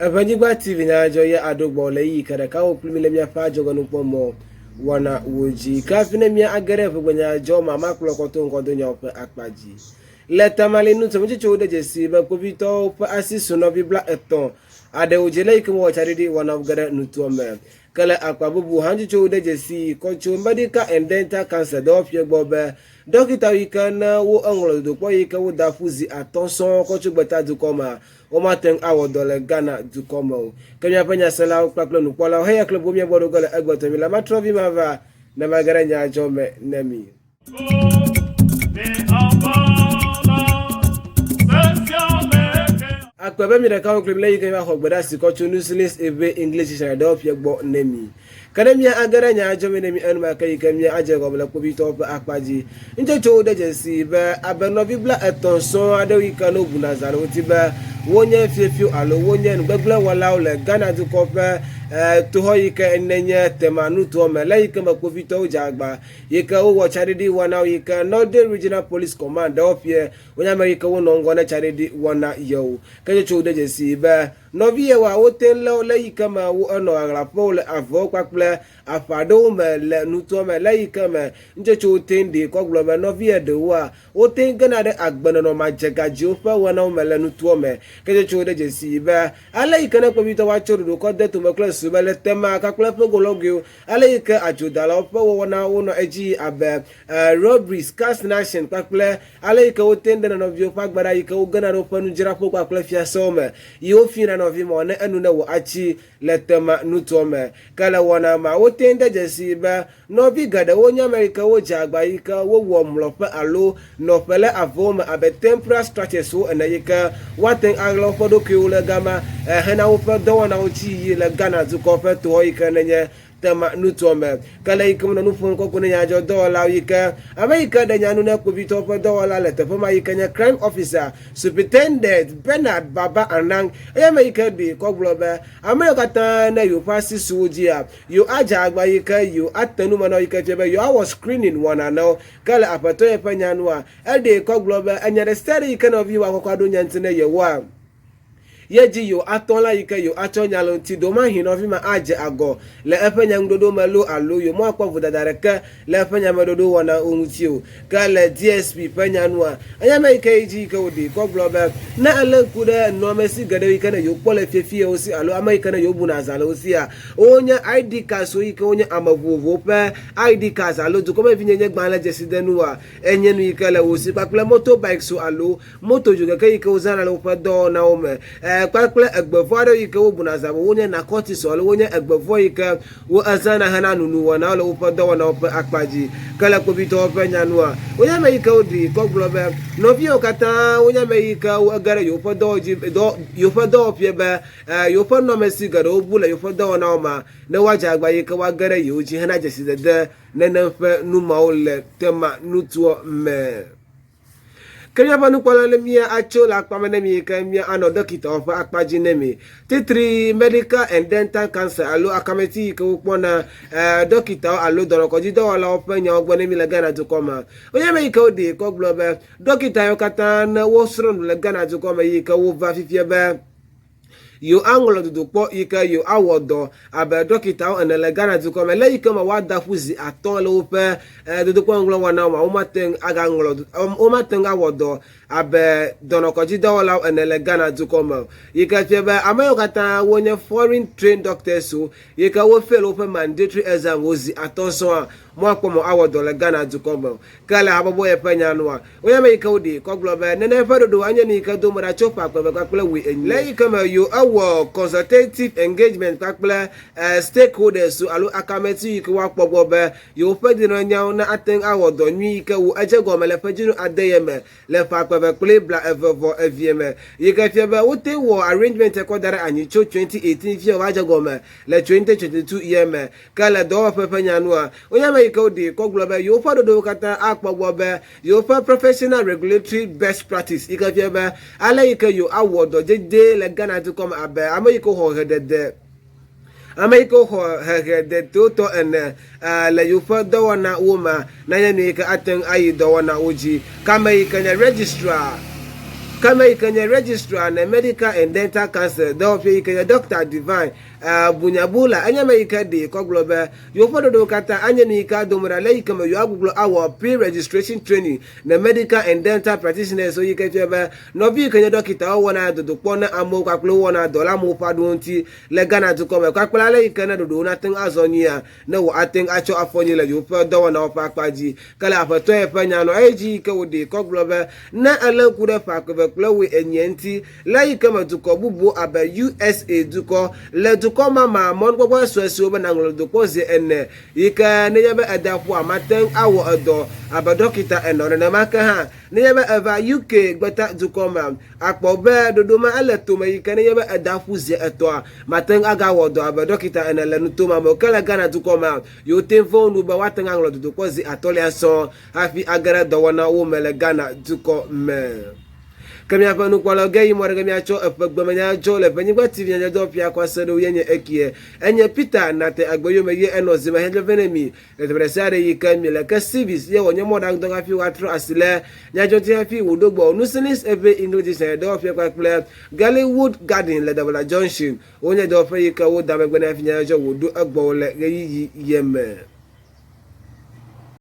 Ewenyigba TV Nyadzɔdzɔwo adogbo le yi kada ka wo plumi le mia fa jogo mo wana woji ka fine mia agere fe Nyadzɔdzɔwo mama klo koto ngodo nya ope akpaji le tamale nu tso chicho de jesi be kobito pe asisu no bibla eton ade ojele ikmo charity wana gere nutu ome kala akwabubu hanji cho de jesi ko cho medical and dental cancer do fie gbobe dokita wikana wo anwolo do po yika wo dafuzi atonson ko cho gbeta du koma o maten awo dole Ghana du koma kenya penya sala kwaklo nu pola he club mi bodo gole egboto mi la matrovi mava na magara Nyadzɔdzɔwo nemi akpebe mi reka oklim le yike ma hogbeda sikochu nusilis ebe English channel do pie gbo nemi kademia agara Nyadzɔdzɔwo nemi enuma ka yike mi ajego bla kobito pe akpaji nje cho de jesi be abeno bibla etonson ade yike no bunazalo ti be wonye fiefio alo wonye ngbegble wala le Ghana du kope to hoyike enenye temanu to mele yike ma kobito jagba yike wo charity wana yike Northern Regional Police Command do pie wonya me yike wo nongo na charity wana yo kaje cho de jesi be novie wa woten le yike ma wo ono aglapo le avo kwaple afado me le nuto me le yike me nje cho tendi ko globe novie de wa woten gana de agbana no ma jegaji ofa wana me le nuto me kaje cho de jesi be ale yike na kobito wa choru ko de to me class be le tema ka kle pogologio ale yike ajodala ofa wana wono eji abe robbery cast nation kwaple ale yike woten de no vio fa gbara yike wo gana ro panu jira po kwaple fia so me yo fina no vi mo ne enu na wo achi le tema nuto me kala wana ma woten de jesi be no bi gada wonya America wo jagba yike wo wo mlope alo no pele avoma abe temporary structures wo na yike waten aglo fodo ke wo le gama hena wo pe do wana wo chi le Ghana zu ko fe to yike nenye tema nuto me kala yike mo no fun ko ko Nyadzɔdzɔwo la yike America de nyanu na kobito pe do wala le te ma yike nya crime officer superintendent Bernard Baba Anang America bi ko globe America ta na yo pasi suji yo aja agba yike yo atenu ma no yike jebe yo was screening one now kala apato e pe nyanu e de ko globe enya de study yike no vi wa ko kwado nyantene ye wa yeji yo atola yike yo achonya lo ti do ma hin ofi ma aje ago le efenya ngdodo malo alo yo mo akwa vudadareke le efenya medodo wona onwuti o ka le DSP penya no anya me yike eji ke odi ko globe na ale kude no mesi gade yike na yo pole fefie o si alo ama yike na yo bu na azala o si a onya ID card so yike onya amavuvu pe ID card alo du ko me vinye gban la jesidenu a enye no yike le o si pakle motorbike so alo moto juga ke yike o zana lo pa do na o me kwakle egbefo ado yike wo bunazabo wonye na cortisol wonye egbefo yike wo azana hana nunu wona ole wo podo wona ope akpaji kala kobito ope nyanua wonye me yike odi ko globe no bi okata wonye me yike wo gare yo podo ji do yo podo opie be yo podo mesi gare obula yo podo wona oma ne waja agba yike wa gare yo ji hana jesidede nenenfe numa ole tema nutuo me kenya panu kwala le mia acho la kpamene mi kenya ano dokita of akpaji nemi titri medical and dental cancer alo akameti ke ukpona dokita alo dorokoji do wala openya ogbone mi le Ghana to koma oye me ke odi ko globe dokita yo kata na wo sron le Ghana to koma yi ke wo va fifie be yo anglo do po yike yo awodo abe dokita o na le Ghana to come le yike ma wada fuzi aton lo pe do po anglo wana ma o maten aga anglo o maten awodo abe donokoji dola na le Ghana to come yike tebe amayo kata wonye foreign trained doctors so yike wo fail open mandatory exam wozi aton so mo akpomo awodo le Ghana to come kala ababo e penya no oya me yike odi ko globe nene fedo do anya ni yike do mara chopa kwa we le yike ma yo consultative engagement kakple stakeholders so alo akameti yike wa kpogbo be yo pedi no nya na aten awodo nwi yike wo ajego mele pejinu adeyeme le fa kpebe bla evovo evieme yike fiebe wote wo arrangement e kodare anyi cho 2018 fie wa ajego me le 2022 yeme kala do pepenya no onya me yike odi ko globe yo fa do kata akpogbo be yo fa professional regulatory best practice yike fiebe ale yike yo awodo jeje le Ghana to come abe Americo ho hedede Americo ho hedede toto en le yufa do wana uma na yenu ka aten ayi do wana uji kama yike registrar kama ikenya registrar na medical and dental council da ofie ikenya Dr. Divine bunyabula anya me ikade koglobe yo fodo kata anya ni ka domra le ikama yo aguglo our pre-registration training na medical and dental practitioners so ikefebe no bi ikenya doctor wona dodokpo na amo kwaklo wona dola mo padu nti le Ghana to come kwakla le ikena dodo na ten azonia na wo aten acho afonyi le yo pe do wona opakpaji kala afato e panya no eji ke wode koglobe na ala kuda fakwe we enyenti la ikama to ko bubu aba USA duko le duko mama mon gbogbo so be na ngolo duko ze enne ika ne yebe adafu amaten awo odo aba dokita eno na maka ha ne yebe eva UK gbata duko ma akpo be dodo ma ale to ma ika ne yebe adafu ze eto maten aga wodo aba dokita eno le nuto ma mo kala Ghana duko ma yo tenfo nu ba watan ngolo duko ze atolia so hafi agara do wana wo mele Ghana duko me kamia panu kwala gay mo kamia cho apagbamanya cho le Ewenyigba TV Nyadzɔdzɔwo pia kwasado yenye ekie enye Peter nate agboyo me ye enozi ma hedle venemi le tebresare yikami le ka civis ye wonye moda ndonga fi watro asile Nyadzɔdzɔwo fi wodogbo nusinis ebe English Nyadzɔdzɔwo pia kwakle Gallywood Garden le Double Junction onye do fe yika wo da megbena fi Nyadzɔdzɔwo do agbo le yi yeme